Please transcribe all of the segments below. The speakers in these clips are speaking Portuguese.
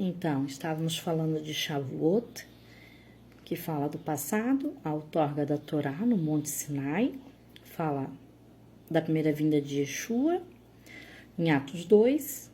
Então, estávamos falando de Shavuot, que fala do passado, a outorga da Torá no Monte Sinai, fala da primeira vinda de Yeshua. Em Atos 2,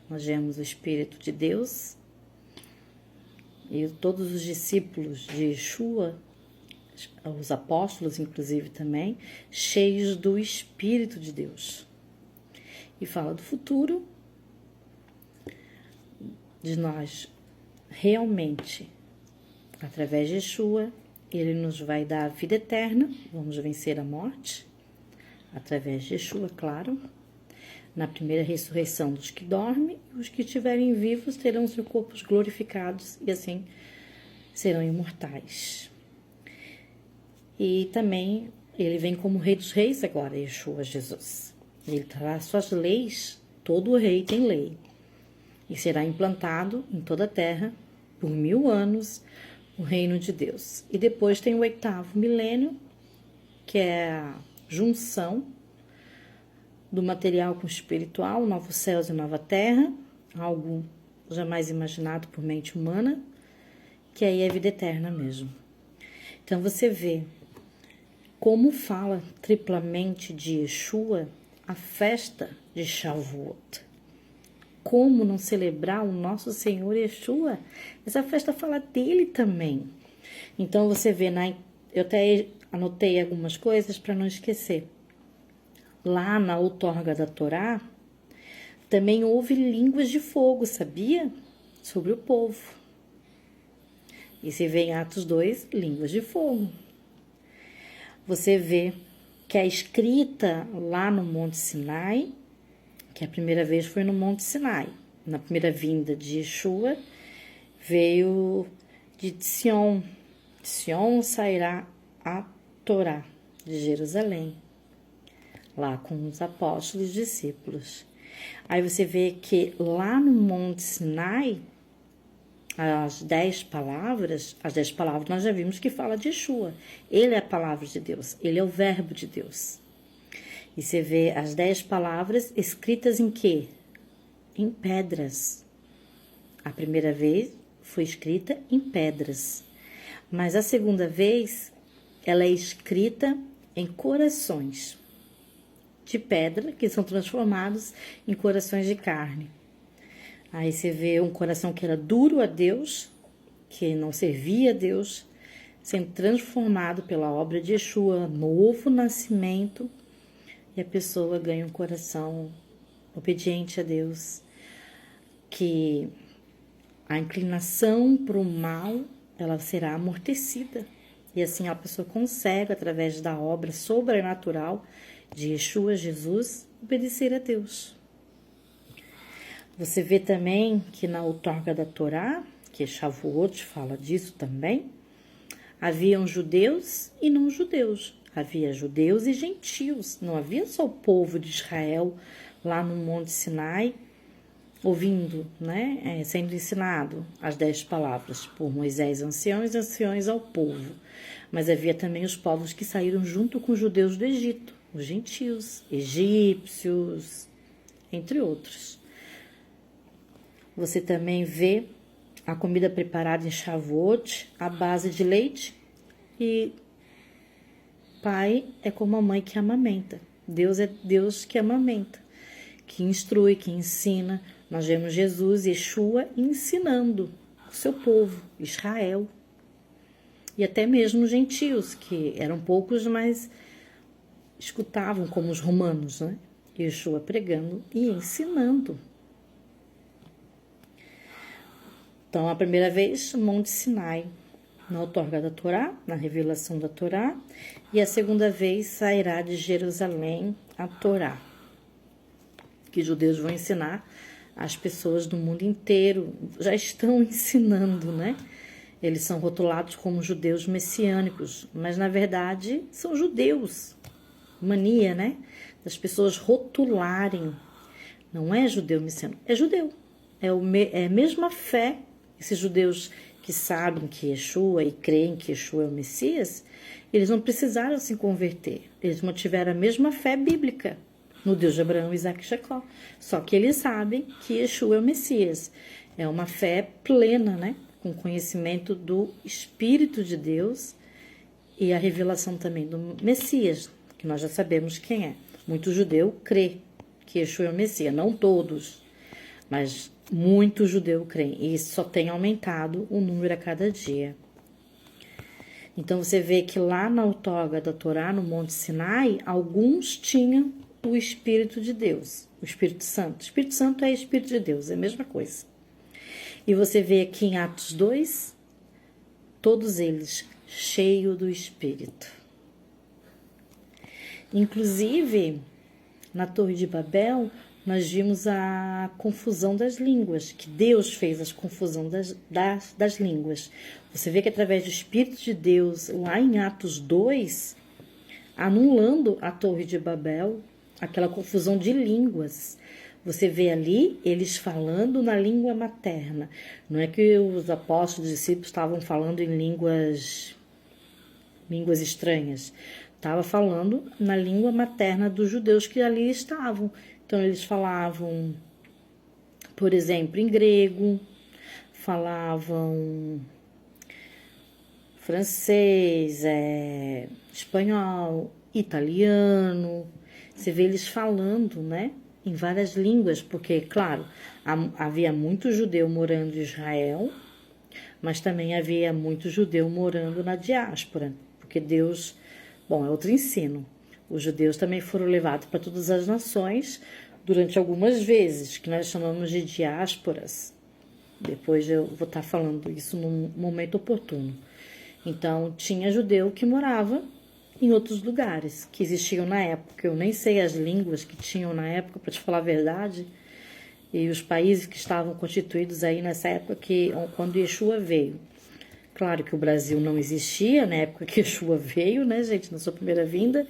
nós vemos o Espírito de Deus e todos os discípulos de Yeshua, os apóstolos inclusive também, cheios do Espírito de Deus. E fala do futuro, de nós realmente, através de Yeshua, ele nos vai dar a vida eterna, vamos vencer a morte, através de Yeshua, claro, na primeira ressurreição dos que dormem, os que estiverem vivos terão seus corpos glorificados e assim serão imortais. E também ele vem como Rei dos Reis agora, Yeshua, Jesus. Ele traz suas leis, todo rei tem lei, e será implantado em toda a terra por 1000 anos o reino de Deus. E depois tem o 8º milênio, que é a junção do material com o espiritual, novos céus e nova terra, algo jamais imaginado por mente humana, que aí é a vida eterna mesmo. Então você vê como fala triplamente de Yeshua a festa de Shavuot. Como não celebrar o nosso Senhor Yeshua? Essa festa fala dele também. Então você vê, eu até anotei algumas coisas para não esquecer. Lá na outorga da Torá, também houve línguas de fogo, sabia? Sobre o povo. E se vê em Atos 2, línguas de fogo. Você vê que a escrita lá no Monte Sinai, que a primeira vez foi no Monte Sinai, na primeira vinda de Yeshua, veio de Sion. Sion sairá a Torá de Jerusalém, lá com os apóstolos e discípulos. Aí você vê que lá no Monte Sinai, as 10 palavras nós já vimos que fala de Yeshua. Ele é a palavra de Deus, ele é o verbo de Deus. E você vê as 10 palavras escritas em quê? Em pedras. A primeira vez foi escrita em pedras. Mas a segunda vez, ela é escrita em corações de pedra, que são transformados em corações de carne. Aí você vê um coração que era duro a Deus, que não servia a Deus, sendo transformado pela obra de Yeshua, novo nascimento, e a pessoa ganha um coração obediente a Deus, que a inclinação para o mal, ela será amortecida. E assim a pessoa consegue, através da obra sobrenatural de Yeshua, Jesus, obedecer a Deus. Você vê também que na outorga da Torá, que Shavuot fala disso também, haviam judeus e não judeus. Havia judeus e gentios, não havia só o povo de Israel lá no Monte Sinai, ouvindo, sendo ensinado as 10 palavras por Moisés, anciões e anciões ao povo. Mas havia também os povos que saíram junto com os judeus do Egito, os gentios, egípcios, entre outros. Você também vê a comida preparada em Shavuot à base de leite, e pai é como a mãe que amamenta. Deus é Deus que amamenta, que instrui, que ensina. Nós vemos Jesus, Yeshua, ensinando o seu povo, Israel. E até mesmo os gentios, que eram poucos, mas escutavam, como os romanos, Yeshua pregando e ensinando. Então, a primeira vez, Monte Sinai, na outorga da Torá, na revelação da Torá, e a segunda vez sairá de Jerusalém a Torá, que os judeus vão ensinar às pessoas do mundo inteiro, já estão ensinando, Eles são rotulados como judeus messiânicos, mas na verdade são judeus. Mania, das pessoas rotularem. Não é judeu messiânico, é judeu. É a mesma fé. Esses judeus que sabem que Yeshua e creem que Yeshua é o Messias, eles não precisaram se converter. Eles mantiveram a mesma fé bíblica. no Deus de Abraão, Isaac e Jacó. Só que eles sabem que Yeshua é o Messias. É uma fé plena, né? Com conhecimento do Espírito de Deus e a revelação também do Messias, que nós já sabemos quem é. Muito judeu crê que Yeshua é o Messias, não todos, mas muito judeu creem. E isso só tem aumentado o número a cada dia. Então você vê que lá na outorga da Torá, no Monte Sinai, alguns tinham o Espírito de Deus, o Espírito Santo. O Espírito Santo é Espírito de Deus, é a mesma coisa. E você vê aqui em Atos 2, todos eles cheios do Espírito. Inclusive, na Torre de Babel, nós vimos a confusão das línguas, que Deus fez a confusão das línguas. Você vê que através do Espírito de Deus, lá em Atos 2, anulando a Torre de Babel, aquela confusão de línguas. Você vê ali eles falando na língua materna. Não é que os apóstolos e discípulos estavam falando em línguas estranhas. Estava falando na língua materna dos judeus que ali estavam. Então, eles falavam, por exemplo, em grego, falavam francês, espanhol, italiano. Você vê eles falando, né, em várias línguas, porque, claro, havia muito judeu morando em Israel, mas também havia muito judeu morando na diáspora, porque Deus, bom, é outro ensino. Os judeus também foram levados para todas as nações durante algumas vezes, que nós chamamos de diásporas. Depois eu vou estar falando isso num momento oportuno. Então, tinha judeu que morava em outros lugares que existiam na época. Eu nem sei as línguas que tinham na época, para te falar a verdade, e os países que estavam constituídos aí nessa época, quando Yeshua veio. Claro que o Brasil não existia na época que Yeshua veio, né, gente? Na sua primeira vinda,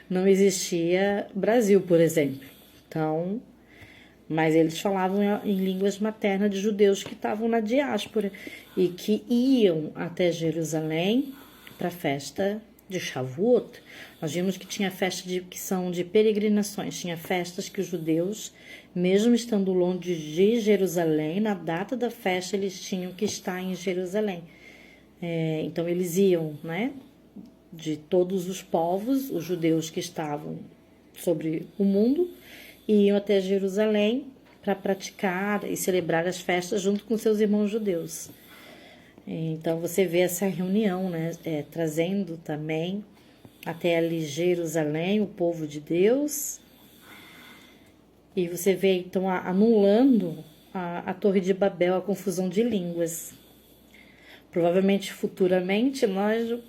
não existia Brasil, por exemplo. Então, mas eles falavam em línguas maternas de judeus que estavam na diáspora e que iam até Jerusalém para a festa de Shavuot. Nós vimos que tinha festas que são de peregrinações, tinha festas que os judeus, mesmo estando longe de Jerusalém, na data da festa eles tinham que estar em Jerusalém. Então eles iam, né, de todos os povos, os judeus que estavam sobre o mundo, e iam até Jerusalém para praticar e celebrar as festas junto com seus irmãos judeus. Então você vê essa reunião, né, trazendo também até ali Jerusalém, o povo de Deus, e você vê então anulando a Torre de Babel, a confusão de línguas. Provavelmente, futuramente, nós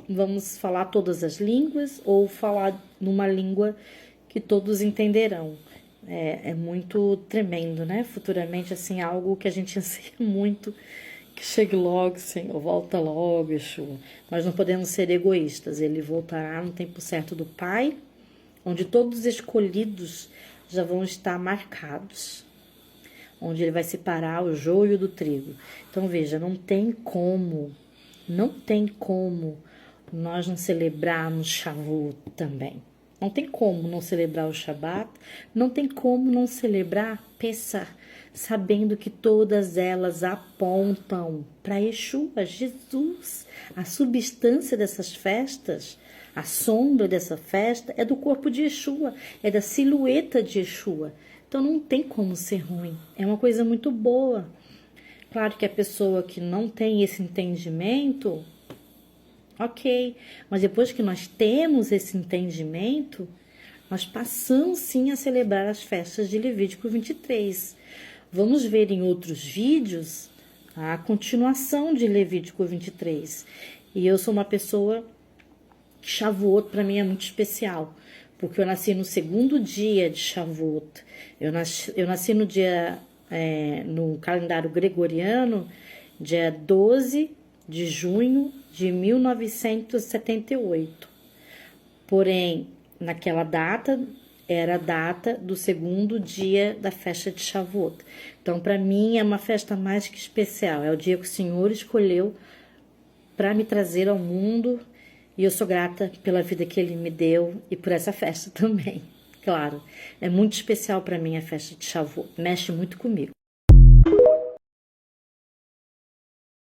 vamos falar todas as línguas ou falar numa língua que todos entenderão. É muito tremendo, né? Futuramente, assim, algo que a gente anseia muito, que chegue logo, Senhor, volta logo, Yeshua. Nós não podemos ser egoístas. Ele voltará no tempo certo do Pai, onde todos os escolhidos já vão estar marcados, onde ele vai separar o joio do trigo. Então, veja, não tem como nós não celebrarmos Shavuot também. Não tem como não celebrar o Shabat, não tem como não celebrar Pessah, sabendo que todas elas apontam para Yeshua, Jesus. A substância dessas festas, a sombra dessa festa é do corpo de Yeshua, é da silhueta de Yeshua. Então não tem como ser ruim, é uma coisa muito boa. Claro que a pessoa que não tem esse entendimento, ok, mas depois que nós temos esse entendimento, nós passamos sim a celebrar as festas de Levítico 23. Vamos ver em outros vídeos a continuação de Levítico 23. E eu sou uma pessoa que Shavuot para mim é muito especial, porque eu nasci no segundo dia de Shavuot. Eu nasci no dia, no calendário gregoriano, dia 12 de junho de 1978. Porém, naquela data, era a data do segundo dia da festa de Shavuot. Então, para mim, é uma festa mais que especial. É o dia que o Senhor escolheu para me trazer ao mundo. E eu sou grata pela vida que Ele me deu e por essa festa também. claro, é muito especial para mim a festa de Shavuot, mexe muito comigo.